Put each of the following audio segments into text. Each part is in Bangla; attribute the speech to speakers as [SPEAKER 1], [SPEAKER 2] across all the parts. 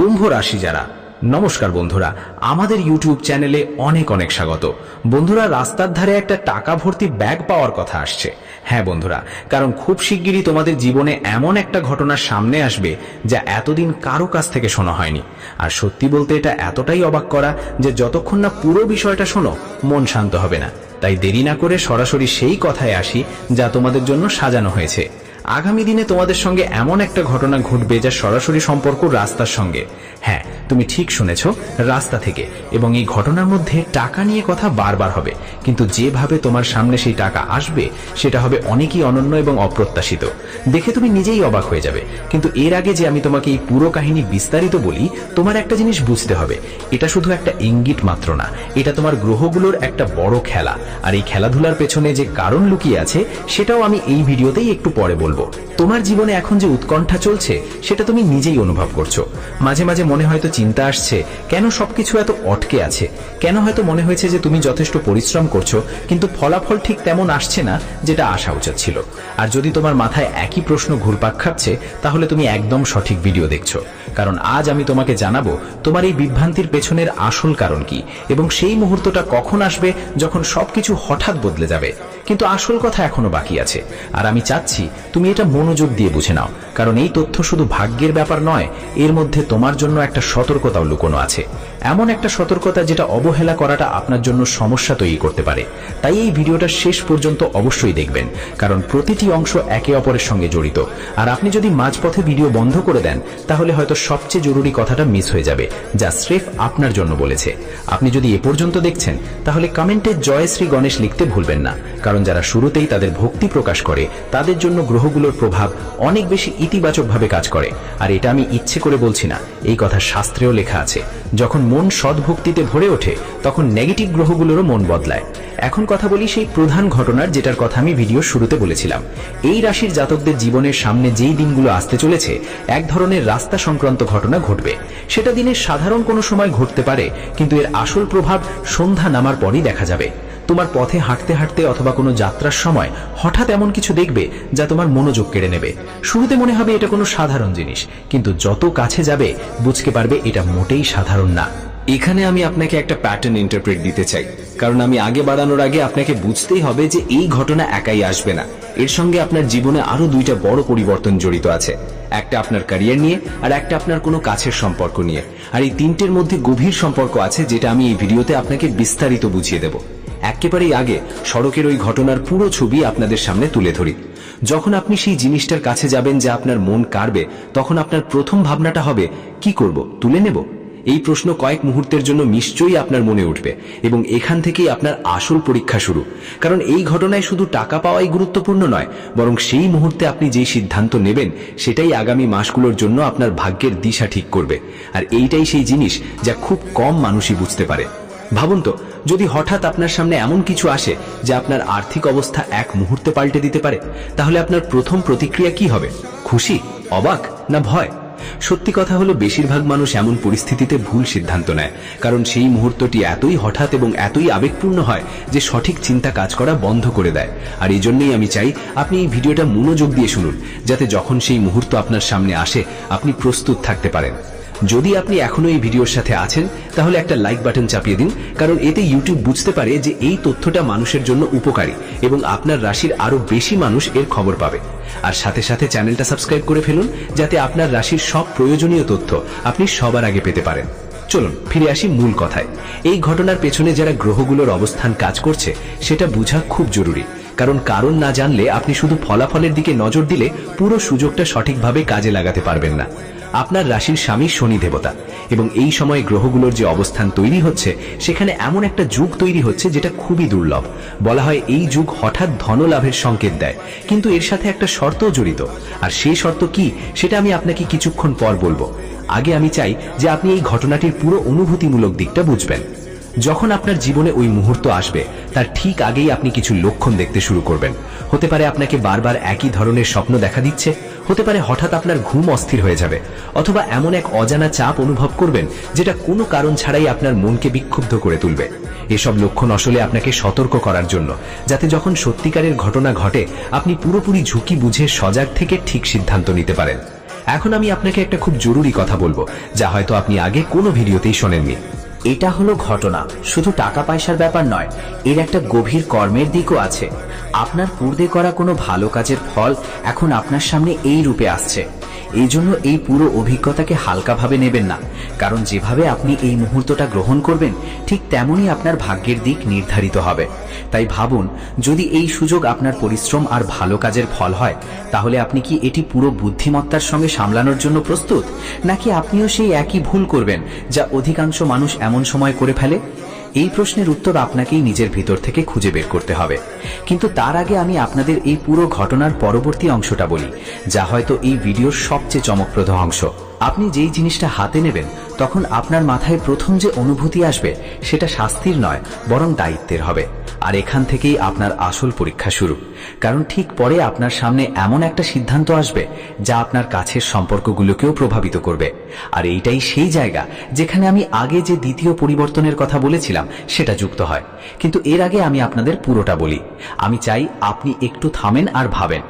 [SPEAKER 1] কুম্ভ রাশি যারা, নমস্কার বন্ধুরা, আমাদের ইউটিউব চ্যানেলে অনেক অনেক স্বাগত। বন্ধুরা, রাস্তার ধারে একটা টাকা ভর্তি ব্যাগ পাওয়ার কথা আসছে। হ্যাঁ বন্ধুরা, কারণ খুব শিগগিরই তোমাদের জীবনে এমন একটা ঘটনার সামনে আসবে যা এতদিন কারো কাছ থেকে শোনা হয়নি। আর সত্যি বলতে এটা এতটাই অবাক করা যে যতক্ষণ না পুরো বিষয়টা শোনো মন শান্ত হবে না। তাই দেরি না করে সরাসরি সেই কথায় আসি যা তোমাদের জন্য সাজানো হয়েছে। আগামী দিনে তোমাদের সঙ্গে এমন একটা ঘটনা ঘটবে যা সরাসরি সম্পর্ক রাস্তার সঙ্গে। হ্যাঁ, তুমি ঠিক শুনেছ, রাস্তা থেকে। এবং এই ঘটনার মধ্যে টাকা নিয়ে কথা বারবার হবে, কিন্তু যেভাবে তোমার সামনে সেই টাকা আসবে সেটা হবে অনেকই অনন্য এবং অপ্রত্যাশিত। দেখে তুমি নিজেই অবাক হয়ে যাবে। কিন্তু এর আগে যে আমি তোমাকে এই পুরো কাহিনী বিস্তারিত বলি, তোমার একটা জিনিস বুঝতে হবে, এটা শুধু একটা ইঙ্গিত মাত্র না, এটা তোমার গ্রহগুলোর একটা বড় খেলা। আর এই খেলাধুলার পেছনে যে কারণ লুকিয়ে আছে সেটাও আমি এই ভিডিওতেই একটু পরে বলবো। তোমার জীবনে এখন যে উৎকণ্ঠা চলছে সেটা তুমি নিজেই অনুভব করছো। মাঝে মাঝে মনে হয়তো চিন্তা আসছে, কেন সবকিছু এত অটকে আছে। কেন হয়তো মনে হয়েছে যে তুমি যথেষ্ট পরিশ্রম করছো কিন্তু ফলাফল ঠিক তেমন আসছে না যেটা আসা উচিত ছিল। আর যদি তোমার মাথায় একই প্রশ্ন ঘুরপাক খাচ্ছে, তাহলে তুমি একদম সঠিক ভিডিও দেখছো। কারণ আজ আমি তোমাকে জানাবো তোমার এই বিভ্রান্তির পেছনের আসল কারণ কি, এবং সেই মুহূর্তটা কখন আসবে যখন সবকিছু হঠাৎ বদলে যাবে। কিন্তু আসল কথা এখনো বাকি আছে, আর আমি চাচ্ছি তুমি এটা মনোযোগ দিয়ে বুঝে নাও। কারণ এই তথ্য শুধু ভাগ্যের ব্যাপার নয়, এর মধ্যে তোমার জন্য একটা সতর্কতাও লুকোনো আছে। এমন একটা সতর্কতা যেটা অবহেলা করাটা আপনার জন্য সমস্যা তৈরি করতে পারে। তাই এই ভিডিওটা শেষ পর্যন্ত অবশ্যই দেখবেন, কারণ প্রতিটি অংশ একে অপরের সঙ্গে জড়িত। আর আপনি যদি মাঝপথে ভিডিও বন্ধ করে দেন, তাহলে হয়তো সবচেয়ে জরুরি কথাটা মিস হয়ে যাবে, যা স্রেফ আপনার জন্য বলেছে। আপনি যদি এ পর্যন্ত দেখছেন, তাহলে কমেন্টে জয় শ্রী গণেশ লিখতে ভুলবেন না। কারণ যারা শুরুতেই তাদের ভক্তি প্রকাশ করে, তাদের জন্য গ্রহগুলোর প্রভাব অনেক বেশি ইতিবাচকভাবে কাজ করে। আর এটা আমি ইচ্ছে করে বলছি না, এই কথা শাস্ত্রেও লেখা আছে। যখন মন সদ্ভক্তিতে ভরে ওঠে, তখন নেগেটিভ গ্রহগুলোরও মন বদলায়। এখন কথা বলি সেই প্রধান ঘটনার, যেটার কথা আমি ভিডিও শুরুতে বলেছিলাম। এই রাশির জাতকদের জীবনের সামনে যেই দিনগুলো আসতে চলেছে, এক ধরনের রাস্তা সংক্রান্ত ঘটনা ঘটবে। সেটা দিনের সাধারণ কোনো সময় ঘটতে পারে, কিন্তু এর আসল প্রভাব সন্ধ্যা নামার পরই দেখা যাবে। তোমার পথে হাঁটতে হাঁটতে অথবা কোনো যাত্রার সময় হঠাৎ এমন কিছু দেখবে যা তোমার মনোযোগ কেড়ে নেবে। শুরুতে মনে হবে এটা কোনো সাধারণ জিনিস, কিন্তু যত কাছে যাবে বুঝতে পারবে এটা মোটেই সাধারণ না।
[SPEAKER 2] এখানে আমি আপনাকে একটা প্যাটার্ন ইন্টারপ্রেট দিতে চাই, কারণ আমি আগে বাড়ানোর আগে আপনাকে বুঝতেই হবে যে এই ঘটনা একাই আসবে না। এর সঙ্গে আপনার জীবনে আরো দুইটা বড় পরিবর্তন জড়িত আছে। একটা আপনার ক্যারিয়ার নিয়ে, আর একটা আপনার কোনো কাছের সম্পর্ক নিয়ে। আর এই তিনটের মধ্যে গভীর সম্পর্ক আছে, যেটা আমি এই ভিডিওতে আপনাকে বিস্তারিত বুঝিয়ে দেব। একেবারেই আগে সড়কের ওই ঘটনার পুরো ছবি আপনাদের সামনে তুলে ধরি। যখন আপনি সেই জিনিসটার কাছে যাবেন যা আপনার মন কাড়বে, তখন আপনার প্রথম ভাবনাটা হবে, কি করব, তুলে নেব? এই প্রশ্ন কয়েক মুহূর্তের জন্য নিশ্চয়ই আপনার মনে উঠবে, এবং এখান থেকেই আপনার আসল পরীক্ষা শুরু। কারণ এই ঘটনায় শুধু টাকা পাওয়াই গুরুত্বপূর্ণ নয়, বরং সেই মুহূর্তে আপনি যেই সিদ্ধান্ত নেবেন সেটাই আগামী মাসগুলোর জন্য আপনার ভাগ্যের দিশা ঠিক করবে। আর এইটাই সেই জিনিস যা খুব কম মানুষই বুঝতে পারে। ভাবুন তো, যদি হঠাৎ আপনার সামনে এমন কিছু আসে যা আপনার আর্থিক অবস্থা এক মুহূর্তে পাল্টে দিতে পারে, তাহলে আপনার প্রথম প্রতিক্রিয়া কি হবে? খুশি, অবাক, না ভয়? সত্যি কথা হলো, বেশিরভাগ মানুষ এমন পরিস্থিতিতে ভুল সিদ্ধান্ত নেয়, কারণ সেই মুহূর্তটি এতই হঠাৎ এবং এতই আবেগপূর্ণ হয় যে সঠিক চিন্তা কাজ করা বন্ধ করে দেয়। আর এই জন্যই আমি চাই আপনি এই ভিডিওটা মনোযোগ দিয়ে শুনুন, যাতে যখন সেই মুহূর্ত আপনার সামনে আসে আপনি প্রস্তুত থাকতে পারেন। যদি আপনি এখনো এই ভিডিওর সাথে আছেন, তাহলে একটা লাইক বাটন চাপিয়ে দিন, কারণ এতে ইউটিউব বুঝতে পারে যে এই তথ্যটা মানুষের জন্য উপকারী, এবং আপনার রাশির আরো বেশি মানুষ এর খবর পাবে। আর সাথে সাথে চ্যানেলটা সাবস্ক্রাইব করে ফেলুন, যাতে আপনার রাশির সব প্রয়োজনীয় তথ্য আপনি সবার আগে পেতে পারেন। চলুন ফিরে আসি মূল কথায়। এই ঘটনার পেছনে যারা গ্রহগুলোর অবস্থান কাজ করছে সেটা বোঝা খুব জরুরি, কারণ না জানলে আপনি শুধু ফলাফলের দিকে নজর দিলে পুরো সুযোগটা সঠিকভাবে কাজে লাগাতে পারবেন না। আপনার রাশির স্বামী শনি দেবতা, এবং এই সময়ে গ্রহগুলোর যে অবস্থান তৈরি হচ্ছে, সেখানে এমন একটা যুগ তৈরি হচ্ছে যেটা খুবই দুর্লভ। বলা হয় এই যুগ হঠাৎ ধনলাভের সংকেত দেয়, কিন্তু এর সাথে একটা শর্তও জড়িত। আর সেই শর্ত কি, সেটা আমি আপনাকে কিছুক্ষণ পর বলবো। আগে আমি চাই যে আপনি এই ঘটনাটির পুরো অনুভূতিমূলক দিকটা বুঝবেন। যখন আপনার জীবনে ওই মুহূর্ত আসবে, তার ঠিক আগেই আপনি কিছু লক্ষণ দেখতে শুরু করবেন। হতে পারে আপনাকে বারবার একই ধরনের স্বপ্ন দেখা দিচ্ছে, হতে পারে হঠাৎ আপনার ঘুম অস্থির হয়ে যাবে, অথবা এমন এক অজানা চাপ অনুভব করবেন যেটা কোনো কারণ ছাড়াই আপনার মনকে বিক্ষুব্ধ করে তুলবে। এসব লক্ষণ আসলে আপনাকে সতর্ক করার জন্য, যাতে যখন সত্যিকারের ঘটনা ঘটে আপনি পুরোপুরি ঝুঁকি বুঝে সজাগ থেকে ঠিক সিদ্ধান্ত নিতে পারেন। এখন আমি আপনাকে একটা খুব জরুরি কথা বলবো, যা হয়তো আপনি আগে কোনো ভিডিওতেই শোনেননি।
[SPEAKER 1] এটা হলো ঘটনা, শুধু টাকা পয়সার ব্যাপার নয়, এর একটা গভীর কর্মের দিকও আছে। আপনার পূর্বে করা কোনো ভালো কাজের ফল এখন আপনার সামনে এই রূপে আসছে। এই জন্য এই পুরো অভিজ্ঞতাকে হালকাভাবে নেবেন না, কারণ যেভাবে আপনি এই মুহূর্তটা গ্রহণ করবেন ঠিক তেমনই আপনার ভাগ্যের দিক নির্ধারিত হবে। তাই ভাবুন, যদি এই সুযোগ আপনার পরিশ্রম আর ভালো কাজের ফল হয়, তাহলে আপনি কি এটি পুরো বুদ্ধিমত্তার সঙ্গে সামলানোর জন্য প্রস্তুত, নাকি আপনিও সেই একই ভুল করবেন যা অধিকাংশ মানুষ এমন সময় করে ফেলে? এই প্রশ্নের উত্তর আপনাকেই নিজের ভিতর থেকে খুঁজে বের করতে হবে। কিন্তু তার আগে আমি আপনাদের এই পুরো ঘটনার পরবর্তী অংশটা বলি, যা হয়তো এই ভিডিওর সবচেয়ে চমকপ্রদ অংশ। আপনি যেই জিনিসটা হাতে নেবেন, তখন আপনার মাথায় প্রথম যে অনুভূতি আসবে সেটা শাস্তির নয়, বরং দায়িত্বের হবে। আর এখান থেকেই আপনার আসল পরীক্ষা শুরু, কারণ ঠিক পরে আপনার সামনে এমন একটা সিদ্ধান্ত আসবে যা আপনার কাছের সম্পর্কগুলোকেও প্রভাবিত করবে। আর এইটাই সেই জায়গা যেখানে আমি আগে যে দ্বিতীয় পরিবর্তনের কথা বলেছিলাম সেটা যুক্ত হয়। কিন্তু এর আগে আমি আপনাদের পুরোটা বলি। আমি চাই আপনি একটু থামেন আর ভাবেন,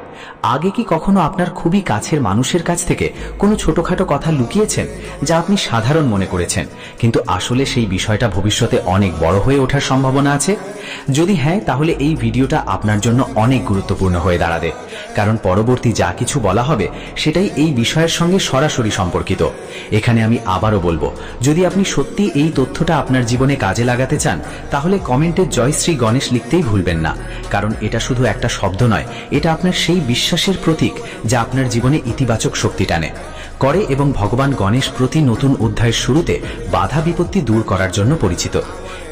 [SPEAKER 1] আগে কি কখনো আপনার খুবই কাছের মানুষের কাছ থেকে কোনো ছোটখাটো কথা লুকিয়েছেন যা আপনি সাধারণ মনে করেছেন, কিন্তু আসলে সেই বিষয়টা ভবিষ্যতে অনেক বড় হয়ে ওঠার সম্ভাবনা আছে? যদি হ্যাঁ, তাহলে এই ভিডিওটা আপনার জন্য অনেক গুরুত্বপূর্ণ হয়ে দাঁড়াবে, কারণ পরবর্তী যা কিছু বলা হবে সেটাই এই বিষয়ের সঙ্গে সরাসরি সম্পর্কিত। এখানে আমি আবারও বলবো, যদি আপনি সত্যি এই তথ্যটা আপনার জীবনে কাজে লাগাতে চান, তাহলে কমেন্টে জয় শ্রী গণেশ লিখতেই ভুলবেন না, কারণ এটা শুধু একটা শব্দ নয়, এটা আপনার সেই বিশ্বাসের প্রতীক যা আপনার জীবনে ইতিবাচক শক্তি টানে করে এবং ভগবান গণেশ প্রতি নতুন অধ্যায়ের শুরুতে বাধা বিপত্তি দূর করার জন্য পরিচিত।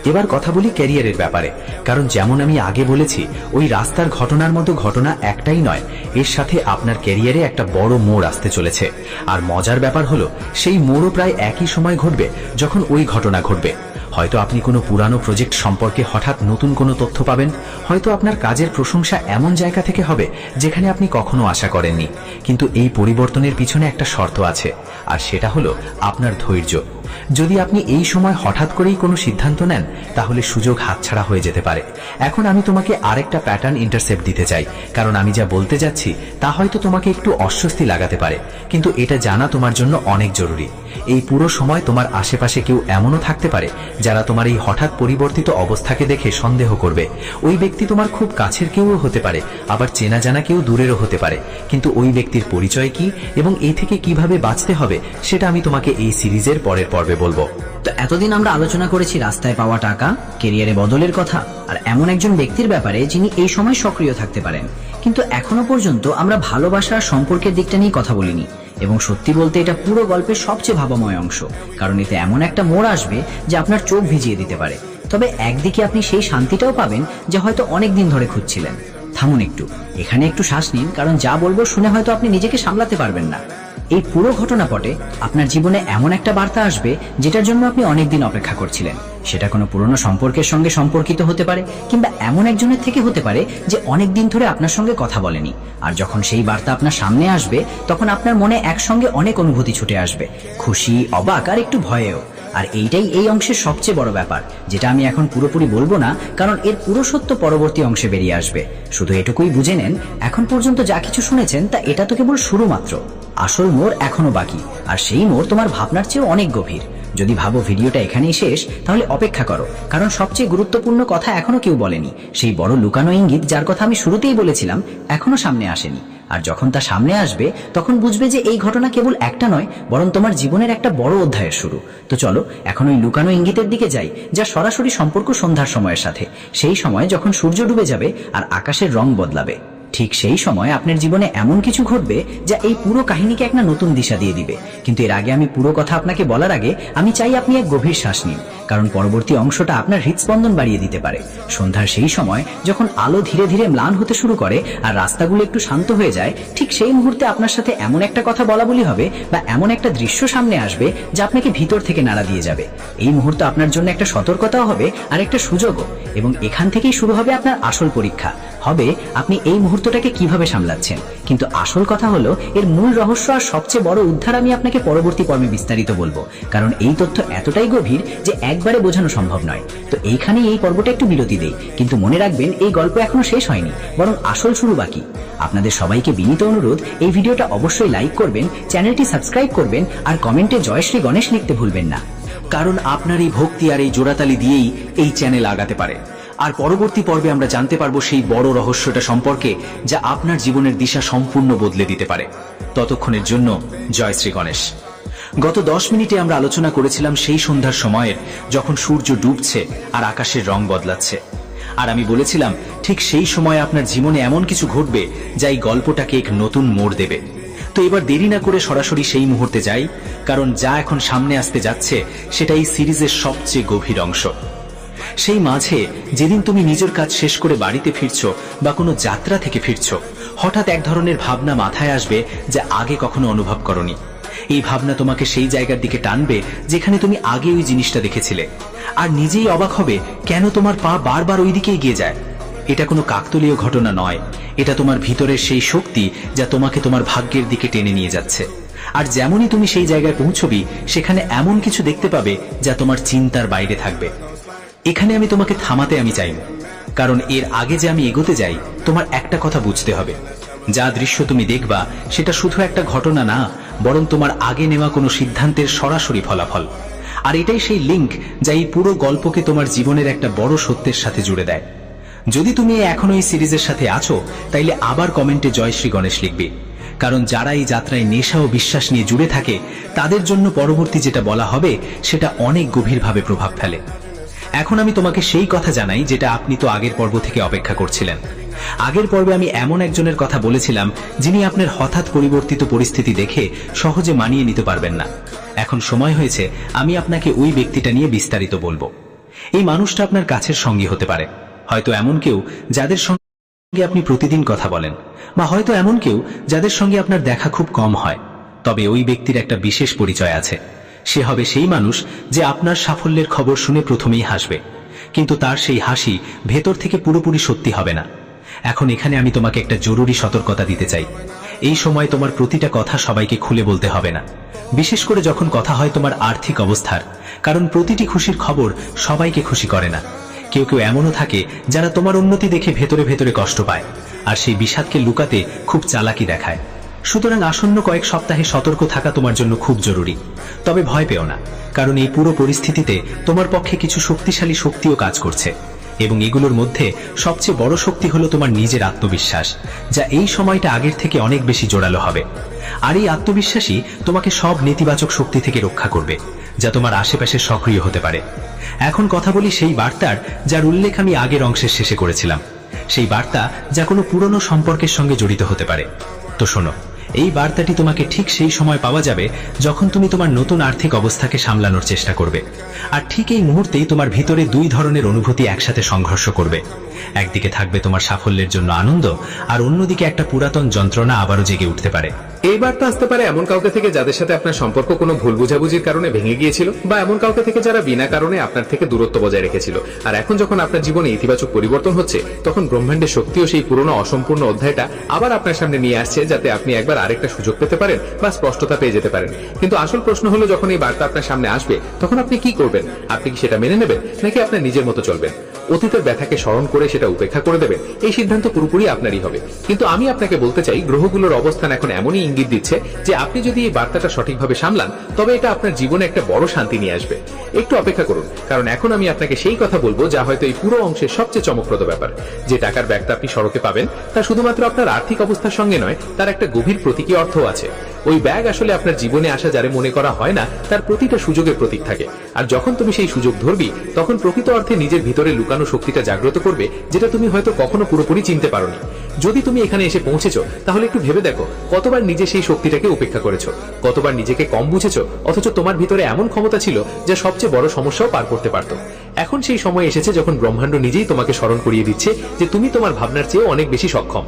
[SPEAKER 1] এবার কথা বলি ক্যারিয়ারের ব্যাপারে, কারণ যেমন আমি আগে বলেছি, ওই রাস্তার ঘটনার মতো ঘটনা একটাই নয়, এর সাথে আপনার ক্যারিয়ারে একটা বড় মোড় আসতে চলেছে। আর মজার ব্যাপার হলো, সেই মোড়ও প্রায় একই সময় ঘটবে যখন ওই ঘটনা ঘটবে। হয়তো আপনি কোনো পুরানো প্রজেক্ট সম্পর্কে হঠাৎ নতুন কোনো তথ্য পাবেন, হয়তো আপনার কাজের প্রশংসা এমন জায়গা থেকে হবে যেখানে আপনি কখনো আশা করেননি। কিন্তু এই পরিবর্তনের পিছনে একটা শর্ত আছে, আর সেটা হলো আপনার ধৈর্য। যদি আপনি এই সময় হঠাৎ করেই কোনো সিদ্ধান্ত নেন, তাহলে সুযোগ হাতছাড়া হয়ে যেতে পারে। এখন আমি তোমাকে আরেকটা প্যাটার্ন ইন্টারসেপ্ট দিতে চাই, কারণ আমি যা বলতে যাচ্ছি তা হয়তো তোমাকে একটু অস্বস্তি লাগাতে পারে, কিন্তু এটা জানা তোমার জন্য অনেক জরুরি। এই পুরো সময় তোমার আশেপাশে কেউ এমনও থাকতে পারে যারা তোমার এই হঠাৎ পরিবর্তিত অবস্থাকে দেখে সন্দেহ করবে। ওই ব্যক্তি তোমার খুব কাছের কেউ হতে পারে, আবার চেনা জানা কেউ দূরেরও হতে পারে। কিন্তু ওই ব্যক্তির পরিচয় কি এবং এই থেকে কিভাবে বাঁচতে হবে সেটা আমি তোমাকে এই সিরিজের পরের পর্বে বলবো।
[SPEAKER 3] তো এতদিন আমরা আলোচনা করেছি রাস্তায় পাওয়া টাকা, কেরিয়ারে বদলের কথা, আর এমন একজন ব্যক্তির ব্যাপারে যিনি এই সময় সক্রিয় থাকতে পারেন। কিন্তু এখনো পর্যন্ত আমরা ভালোবাসা আর সম্পর্কের দিকটা নিয়ে কথা বলিনি, এবং সত্যি বলতে এটা পুরো গল্পের সবচেয়ে ভাবাময় অংশ, কারণ এতে এমন একটা মোড় আসবে যে আপনার চোখ ভিজিয়ে দিতে পারে। তবে একদিকে আপনি সেই শান্তিটাও পাবেন যা হয়তো অনেকদিন ধরে খুঁজছিলেন। থামুন একটু, এখানে একটু শ্বাস নিন, কারণ যা বলবো শুনে হয়তো আপনি নিজেকে সামলাতে পারবেন না। এই পুরো ঘটনাপটে আপনার জীবনে এমন একটা বার্তা আসবে যেটার জন্য আপনি অনেকদিন অপেক্ষা করছিলেন। সেটা কোনো পুরনো সম্পর্কের সঙ্গে সম্পর্কিত হতে পারে, কিংবা এমন একজনের থেকে হতে পারে যে অনেকদিন ধরে আপনার সঙ্গে কথা বলেনি। আর যখন সেই বার্তা আপনার সামনে আসবে, তখন আপনার মনে একসঙ্গে অনেক অনুভূতি ছুটে আসবে, খুশি, অবাক আর একটু ভয়েও। আর এইটাই এই অংশের সবচেয়ে বড় ব্যাপার, যেটা আমি এখন পুরোপুরি বলবো না, কারণ এর পুরো সত্য পরবর্তী অংশে বেরিয়ে আসবে। শুধু এটুকুই বুঝে নেন, এখন পর্যন্ত যা কিছু শুনেছেন তা এটা তো কেবল শুরু মাত্র। আসল মোড় এখনো বাকি, আর সেই মোড় তোমার ভাবনার চেয়েও অনেক গভীর। যদি ভাবো ভিডিওটা এখানেই শেষ, তাহলে অপেক্ষা করো, কারণ সবচেয়ে গুরুত্বপূর্ণ কথা এখনো কেউ বলেনি। সেই বড় লুকানো ইঙ্গিত যার কথা আমি শুরুতেই বলেছিলাম এখনো সামনে আসেনি। আর যখন তা সামনে আসবে, তখন বুঝবে যে এই ঘটনা কেবল একটা নয়, বরং তোমার জীবনের একটা বড় অধ্যায়ের শুরু। তো চলো এখন ওই লুকানো ইঙ্গিতের দিকে যাই, যা সরাসরি সম্পর্ক সন্ধ্যার সময়ের সাথে। সেই সময় যখন সূর্য ডুবে যাবে আর আকাশের রং বদলাবে, ঠিক সেই সময় আপনার জীবনে এমন কিছু ঘটবে যা এই পুরো কাহিনীকে একটা নতুন দিশা দিয়ে দিবে। কিন্তু এর আগে আমি পুরো কথা আপনাকে বলার আগে আমি চাই আপনি এক গভীর শ্বাস নিন, কারণ পরবর্তী অংশটা আপনার হৃদস্পন্দন বাড়িয়ে দিতে পারে। সন্ধ্যার সেই সময় যখন আলো ধীরে ধীরে ম্লান হতে শুরু করে আর রাস্তাগুলো একটু শান্ত হয়ে যায়, ঠিক সেই মুহূর্তে আপনার সাথে এমন একটা কথা বলা বলি হবে বা এমন একটা দৃশ্য সামনে আসবে যা আপনাকে ভিতর থেকে নাড়া দিয়ে যাবে। এই মুহূর্ত আপনার জন্য একটা সতর্কতাও হবে আর একটা সুযোগও, এবং এখান থেকেই শুরু হবে আপনার আসল পরীক্ষা। হবে আপনি এই মুহূর্তটাকে কিভাবে সামলাচ্ছেন। কিন্তু আসল কথা হলো, এর মূল রহস্য আর সবচেয়ে বড় উদ্ধার আমি আপনাকে পরবর্তী পর্বে বিস্তারিত বলবো, কারণ এই তথ্য এতটাই গভীর যে এক একবারে বোঝানো সম্ভব নয়। তো এইখানেই এই পর্বটা একটু বিরতি দেই, কিন্তু মনে রাখবেন এই গল্প এখনো শেষ হয়নি, বরং আসল শুরু বাকি। আপনাদের সবাইকে বিনীত অনুরোধ, এই ভিডিওটা অবশ্যই লাইক করবেন, চ্যানেলটি সাবস্ক্রাইব করবেন আর কমেন্টে জয় শ্রী গণেশ লিখতে ভুলবেন না।
[SPEAKER 1] কারণ আপনার এই ভক্তি আর এই জোড়াতালি দিয়েই এই চ্যানেল আগাতে পারে। আর পরবর্তী পর্বে আমরা জানতে পারবো সেই বড় রহস্যটা সম্পর্কে, যা আপনার জীবনের দিশা সম্পূর্ণ বদলে দিতে পারে। ততক্ষণের জন্য জয় শ্রী গণেশ। গত 10 মিনিটে আমরা আলোচনা করেছিলাম সেই সন্ধ্যার সময়ের, যখন সূর্য ডুবছে আর আকাশের রং বদলাচ্ছে। আর আমি বলেছিলাম ঠিক সেই সময় আপনার জীবনে এমন কিছু ঘটবে যা এই গল্পটাকে এক নতুন মোড় দেবে। তো এবার দেরি না করে সরাসরি সেই মুহূর্তে যাই, কারণ যা এখন সামনে আসতে যাচ্ছে সেটা এই সিরিজের সবচেয়ে গভীর অংশ। সেই মাঝে যেদিন তুমি নিজের কাজ শেষ করে বাড়িতে ফিরছো বা কোনো যাত্রা থেকে ফিরছো, হঠাৎ এক ধরনের ভাবনা মাথায় আসবে যা আগে কখনো অনুভব করনি। এই ভাবনা তোমাকে সেই জায়গার দিকে টানবে যেখানে তুমি আগে ওই জিনিসটা দেখেছিলে, আর নিজেই অবাক হবে কেন তোমার পা বারবার ওই দিকে এগিয়ে যায়। এটা কোনো কাকতালীয় ঘটনা নয়, এটা তোমার ভিতরের সেই শক্তি যা তোমাকে তোমার ভাগ্যের দিকে টেনে নিয়ে যাচ্ছে। আর যেমনই তুমি সেই জায়গায় পৌঁছবি, সেখানে এমন কিছু দেখতে পাবে যা তোমার চিন্তার বাইরে থাকবে। এখানে আমি তোমাকে থামাতে চাই, কারণ এর আগে যে আমি এগোতে যাই, তোমার একটা কথা বুঝতে হবে। যা দৃশ্য তুমি দেখবা সেটা শুধু একটা ঘটনা না, বরং তোমার আগে নেওয়া কোনো সিদ্ধান্তের সরাসরি ফলাফল। আর এটাই সেই লিঙ্ক যা এই পুরো গল্পকে তোমার জীবনের একটা বড় সত্যের সাথে জুড়ে দেয়। যদি তুমি এখনো এই সিরিজের সাথে আছো, তাইলে আবার কমেন্টে জয় শ্রী গণেশ লিখবে, কারণ যারা এই যাত্রায় নেশা ও বিশ্বাস নিয়ে জুড়ে থাকে, তাদের জন্য পরবর্তী যেটা বলা হবে সেটা অনেক গভীরভাবে প্রভাব ফেলে। এখন আমি তোমাকে সেই কথা জানাই যেটা আপনি তো আগের পর্ব থেকে অপেক্ষা করছিলেন। আগের পর্বে আমি এমন একজনের কথা বলেছিলাম যিনি আপনার হঠাৎ পরিবর্তিত পরিস্থিতি দেখে সহজে মানিয়ে নিতে পারবেন না। এখন সময় হয়েছে আমি আপনাকে ওই ব্যক্তিটা নিয়ে বিস্তারিত বলবো। এই মানুষটা আপনার কাছের সঙ্গী হতে পারে, হয়তো এমন কেউ যাদের সঙ্গে আপনি প্রতিদিন কথা বলেন, বা হয়তো এমন কেউ যাদের সঙ্গে আপনার দেখা খুব কম হয়। তবে ওই ব্যক্তির একটা বিশেষ পরিচয় আছে। সে হবে সেই মানুষ যে আপনার সাফল্যের খবর শুনে প্রথমেই হাসবে, কিন্তু তার সেই হাসি ভেতর থেকে পুরোপুরি সত্যি হবে না। এখন এখানে আমি তোমাকে একটা জরুরি সতর্কতা দিতে চাই। এই সময় তোমার প্রতিটা কথা সবাইকে খুলে বলতে হবে না, বিশেষ করে যখন কথা হয় তোমার আর্থিক অবস্থার, কারণ প্রতিটি খুশির খবর সবাইকে খুশি করে না। কেউ কেউ এমনও থাকে যারা তোমার উন্নতি দেখে ভেতরে ভেতরে কষ্ট পায়, আর সেই বিষাদকে লুকাতে খুব চালাকি দেখায়। সুতরাং আসন্ন কয়েক সপ্তাহে সতর্ক থাকা তোমার জন্য খুব জরুরি। তবে ভয় পেও না, কারণ এই পুরো পরিস্থিতিতে তোমার পক্ষে কিছু শক্তিশালী শক্তিও কাজ করছে, এবং এগুলোর মধ্যে সবচেয়ে বড় শক্তি হলো তোমার নিজের আত্মবিশ্বাস, যা এই সময়টা আগের থেকে অনেক বেশি জোরালো হবে। আর এই আত্মবিশ্বাসই তোমাকে সব নেতিবাচক শক্তি থেকে রক্ষা করবে, যা তোমার আশেপাশে সক্রিয় হতে পারে। এখন কথা বলি সেই বার্তার যার উল্লেখ আমি আগের অংশের শেষে করেছিলাম, সেই বার্তা যা কোনো পুরনো সম্পর্কের সঙ্গে জড়িত হতে পারে। তো শোনো, এই বার্তাটি তোমাকে ঠিক সেই সময় পাওয়া যাবে যখন তুমি তোমার নতুন আর্থিক অবস্থাকে সামলানোর চেষ্টা করবে। আর ঠিক এই মুহূর্তেই তোমার ভিতরে দুই ধরনের অনুভূতি একসাথে সংঘর্ষ করবে। একদিকে থাকবে তোমার সাফল্যের জন্য আনন্দ, আর অন্যদিকে একটা পুরাতন যন্ত্রণা আবারও জেগে উঠতে পারে।
[SPEAKER 4] এই বার্তা আসতে পারে এমন কাউকে থেকে যাদের সাথে আপনার সম্পর্ক কোনো ভুল বুঝাবুঝির কারণে ভেঙে গিয়েছিল, বা এমন কাউকে থেকে যারা বিনা কারণে আপনার থেকে দূরত্ব বজায় রেখেছিল। আর এখন যখন আপনার জীবনে ইতিবাচক পরিবর্তন হচ্ছে, তখন ব্রহ্মাণ্ডের শক্তিও সেই পুরনো অসম্পূর্ণ অধ্যায়টা আবার আপনার সামনে নিয়ে আসছে, যাতে আপনি একবার আরেকটা সুযোগ পেতে পারেন বা স্পষ্টতা পেয়ে যেতে পারেন। কিন্তু আসল প্রশ্ন হলো, যখন এই বার্তা আপনার সামনে আসবে, তখন আপনি কি করবেন? আপনি কি সেটা মেনে নেবেন, নাকি আপনার নিজের মতো চলবেন? অতীতের ব্যথাকে স্মরণ করে সেটা উপেক্ষা করে দেবেন? এই সিদ্ধান্ত পুরোপুরি আপনারই হবে। কিন্তু আমি আপনাকে বলতে চাই, গ্রহগুলোর অবস্থান এখন এমনই ইঙ্গিত দিচ্ছে যে আপনি যদি এই বার্তাটা সঠিকভাবে সামলান, তবে এটা আপনার জীবনে একটা বড় শান্তি নিয়ে আসবে। একটু অপেক্ষা করুন, কারণ এখন আমি আপনাকে সেই কথা বলবো যা হয়তো এই পুরো অংশের সবচেয়ে চমকপ্রদ ব্যাপার। যে টাকার ব্যাগটা আপনি সড়কে পাবেন, তা শুধুমাত্র আপনার আর্থিক অবস্থার সঙ্গে নয়, তার একটা গভীর প্রতীকী অর্থ আছে। ওই ব্যাগ আসলে আপনার জীবনে আসা যারে মনে করা হয় না, তার প্রতিটা সুযোগের প্রতীক থাকে। আর যখন তুমি সেই সুযোগ ধরবি, তখন প্রকৃত অর্থে নিজের ভিতরে লুকানো শক্তিটা জাগ্রত করবে, যেটা তুমি হয়তো কখনো পুরোপুরি চিনতে পারোনি। যদি তুমি এখানে এসে পৌঁছেছো, তাহলে একটু ভেবে দেখো, কতবার নিজে সেই শক্তিটাকে উপেক্ষা করেছো, কতবার নিজেকে কম বুঝেছো, অথচ তোমার ভিতরে এমন ক্ষমতা ছিল যা সবচেয়ে বড় সমস্যাও পার করতে পারতো। এখন সেই সময় এসেছে যখন ব্রহ্মাণ্ড নিজেই তোমাকে স্মরণ করিয়ে দিচ্ছে যে তুমি তোমার ভাবনার চেয়েও অনেক বেশি সক্ষম।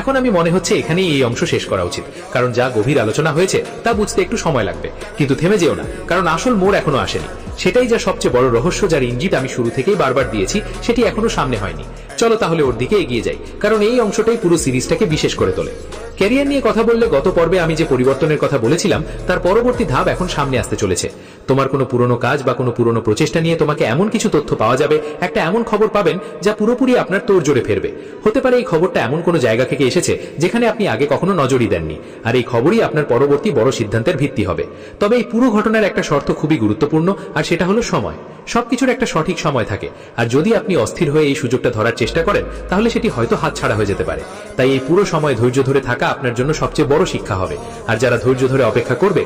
[SPEAKER 4] এখন আমি মনে হচ্ছে এখানেই এই অংশ শেষ করা উচিত, কারণ যা গভীর আলোচনা হয়েছে তা বুঝতে একটু সময় লাগবে। কিন্তু থেমে যেও না, কারণ আসল মোড় এখনো আসেনি। সেটাই যা সবচেয়ে বড় রহস্য, যার ইঙ্গিত আমি শুরু থেকেই বারবার দিয়েছি, সেটি এখনো সামনে হয়নি। চলো তাহলে ওর দিকে এগিয়ে যাই, কারণ এই অংশটাই পুরো সিরিজটাকে বিশেষ করে তোলে। ক্যারিয়ার নিয়ে কথা বললে গত পর্বে আমি যে পরিবর্তনের কথা বলেছিলাম তার পরবর্তী ধাপ এখন সামনে আসতে চলেছে। তোমার কোনো পুরনো কাজ বা কোনো পুরনো প্রচেষ্টা নিয়ে তোমাকে এমন কিছু তথ্য পাওয়া যাবে, একটা এমন খবর পাবেন যা পুরোপুরি আপনার তোড়জোড়ে ফেরবে। হতে পারে এই খবরটা এমন কোনো জায়গা থেকে এসেছে যেখানে আপনি আগে কখনো নজরই দেননি, আর এই খবরই আপনার পরবর্তী বড় সিদ্ধান্তের ভিত্তি হবে। তবে এই পুরো ঘটনার একটা শর্ত খুবই গুরুত্বপূর্ণ, আর সেটা হলো সময়। সবকিছুর একটা সঠিক সময় থাকে, আর যদি আপনি অস্থির হয়ে এই সুযোগটা ধরার চেষ্টা করেন তাহলে সেটি হয়তো হাতছাড়া হয়ে যেতে পারে। তাই এই পুরো সময় ধৈর্য ধরে থাকা আপনার জন্য সবচেয়ে বড় শিক্ষা হবে, আর যারা ধৈর্য ধরে অপেক্ষা করবে